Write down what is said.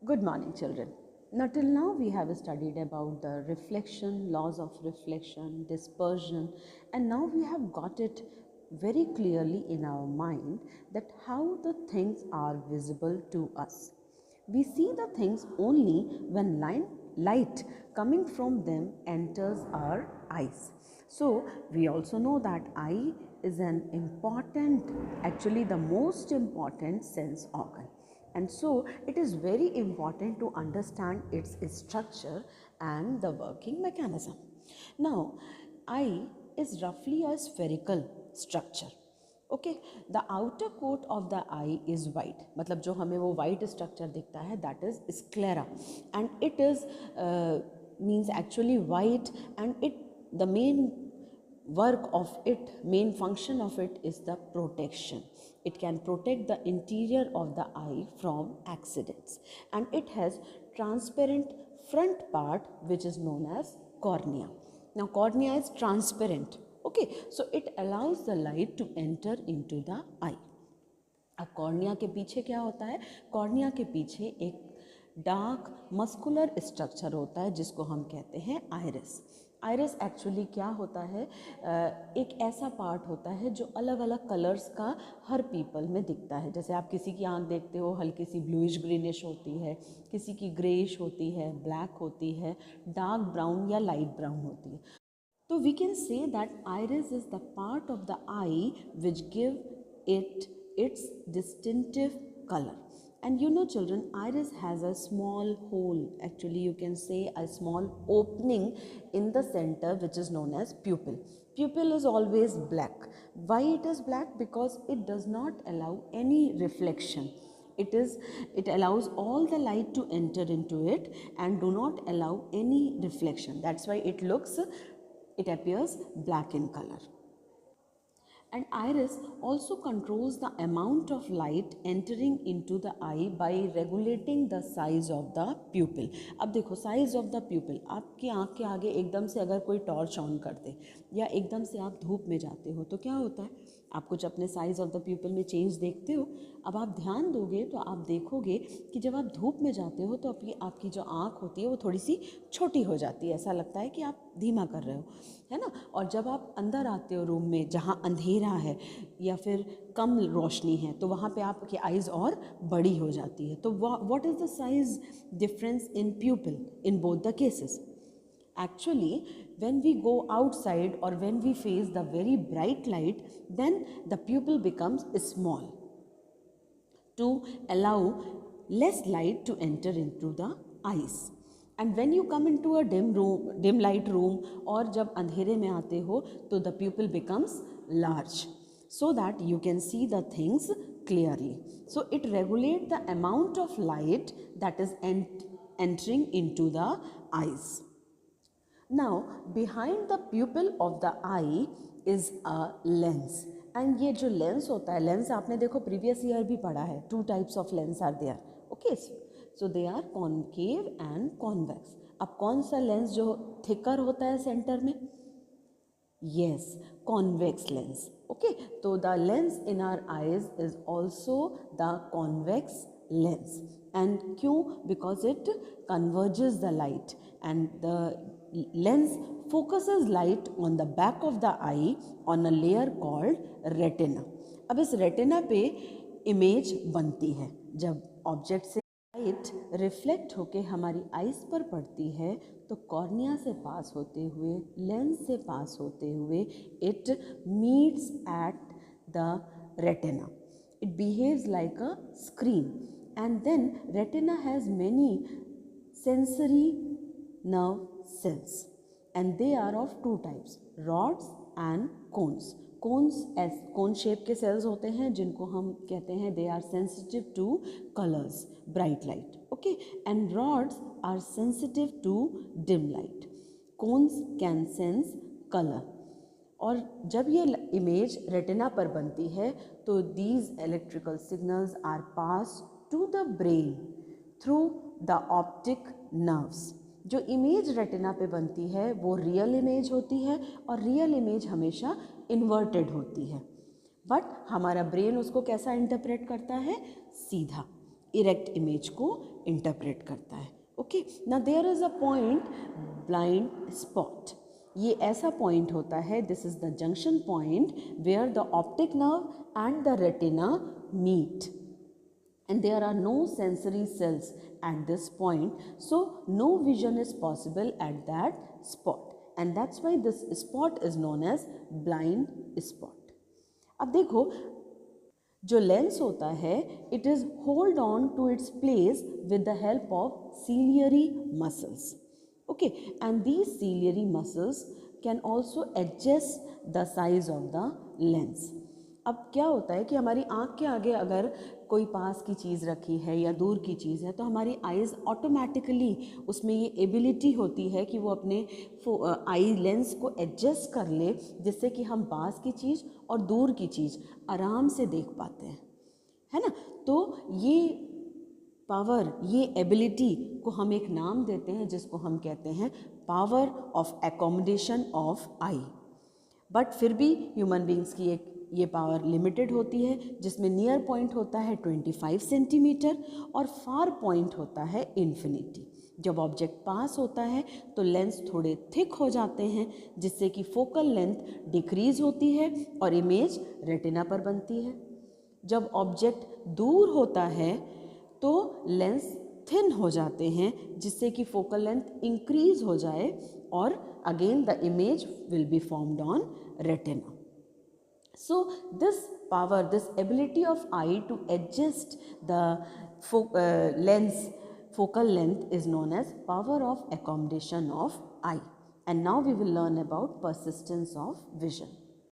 Good morning, children. Now, till now, we have studied about the reflection, laws of reflection, dispersion, and now we have got it very clearly in our mind that how the things are visible to us. We see the things only when light coming from them enters our eyes. So, we also know that eye is an important, actually, the most important sense organ. And so it is very important to understand its structure and the working mechanism. Now, eye is roughly a spherical structure. Okay, the outer coat of the eye is white, मतलब जो हमें वो white structure दिखता है that is sclera, and it is means actually white, and it the main work of it, main function of it is the protection. It can protect the interior of the eye from accidents, and it has transparent front part which is known as cornea. Now cornea is transparent, okay, so it allows the light to enter into the eye. अब cornea के पीछे क्या होता है? Cornea के पीछे एक dark muscular structure होता है जिसको हम कहते हैं आइरिस. आइरिस एक्चुअली क्या होता है? एक ऐसा पार्ट होता है जो अलग अलग कलर्स का हर पीपल में दिखता है. जैसे आप किसी की आंख देखते हो, हल्की सी ब्लूइश ग्रीनिश होती है, किसी की ग्रेइश होती है, ब्लैक होती है, डार्क ब्राउन या लाइट ब्राउन होती है. तो we can say that iris is the part of the eye which give it its distinctive color. And you know, children, iris has a small hole, actually you can say a small opening in the center which is known as pupil. Pupil is always black. Why it is black? Because it does not allow any reflection. It allows all the light to enter into it and do not allow any reflection. That's why it appears black in color. And iris also controls the amount of light entering into the eye by regulating the size of the pupil. अब देखो, size of the pupil, आपकी आँख के आगे एकदम से अगर कोई टॉर्च ऑन कर दे या एकदम से आप धूप में जाते हो तो क्या होता है? आप कुछ अपने साइज़ ऑफ द प्यूपिल में चेंज देखते हो. अब आप ध्यान दोगे तो आप देखोगे कि जब आप धूप में जाते हो तो आपकी जो आँख होती है वो थोड़ी सी छोटी हो जाती है, ऐसा लगता है कि आप धीमा कर रहे हो, है ना. और जब आप अंदर आते हो रूम में जहाँ अंधेरा है या फिर कम रोशनी है तो वहाँ पे आपकी आइज़ और बड़ी हो जाती है. तो what is the size difference in प्यूपिल in both the cases? Actually, when we go outside or when we face the very bright light, then the pupil becomes small to allow less light to enter into the eyes. And when you come into a dim light room, or जब अंधेरे में आते हो तो the pupil becomes large so that you can see the things clearly. So it regulates the amount of light that is entering into the eyes. Now, behind the pupil of the eye is a lens. And ये जो lens होता है, lens आपने देखो previous year भी पढ़ा है, 2 types of lens are there. Okay, so they are concave and convex. अब कौन सा लेंस जो थिकर होता है सेंटर में? Yes, convex lens. Okay, so the lens in our eyes is also the convex lens. And क्यों? Because it converges the light, and the lens focuses light on the back of the eye on a layer called retina. अब इस retina पे image बनती है. जब object से light reflect होके हमारी आइज पर पड़ती है तो कॉर्निया से पास होते हुए, लेंस से पास होते हुए it meets at the retina. It behaves like a screen, and then retina has many sensory nerve cells, and they are of 2 types, rods and cones. Cones cone shape के cells होते हैं जिनको हम कहते हैं they are sensitive to colours, bright light. Okay, and rods are sensitive to dim light. Cones can sense colour. और जब ये इमेज रेटिना पर बनती है तो these electrical signals are pass to the brain through the optic nerves. जो image retina पे बनती है वो रियल इमेज होती है, और रियल इमेज हमेशा इन्वर्टेड होती है, बट हमारा ब्रेन उसको कैसा इंटरप्रेट करता है? सीधा. इरेक्ट इमेज को इंटरप्रेट करता है. Okay, now there is a point blind spot. ये ऐसा पॉइंट होता है, this is the junction point where the optic nerve and the retina meet, and there are no sensory cells at this point, so no vision is possible at that spot, and that's why this spot is known as blind spot. अब देखो, जो lens होता है, it is hold on to its place with the help of ciliary muscles. Okay, and these ciliary muscles can also adjust the size of the lens. अब क्या होता है कि हमारी आँख के आगे अगर कोई पास की चीज़ रखी है या दूर की चीज़ है, तो हमारी आइज़ ऑटोमेटिकली उसमें ये एबिलिटी होती है कि वो अपने आई लेंस को एडजस्ट कर ले, जिससे कि हम पास की चीज़ और दूर की चीज़ आराम से देख पाते हैं, है ना. तो ये पावर, ये एबिलिटी को हम एक नाम देते हैं जिसको हम कहते हैं power of accommodation of I. But फिर भी ह्यूमन बींग्स की एक ये पावर लिमिटेड होती है, जिसमें नियर पॉइंट होता है 25 सेंटीमीटर और फार पॉइंट होता है इन्फिनिटी. जब ऑब्जेक्ट पास होता है तो लेंस थोड़े थिक हो जाते हैं, जिससे कि फोकल लेंथ डिक्रीज होती है और इमेज रेटिना पर बनती है. जब ऑब्जेक्ट दूर होता है तो लेंस थिन हो जाते हैं, जिससे कि फोकल लेंथ इंक्रीज हो जाए और again the image will be formed on retina. So this power, this ability of eye to adjust the lens focal length is known as power of accommodation of eye. And now we will learn about persistence of vision.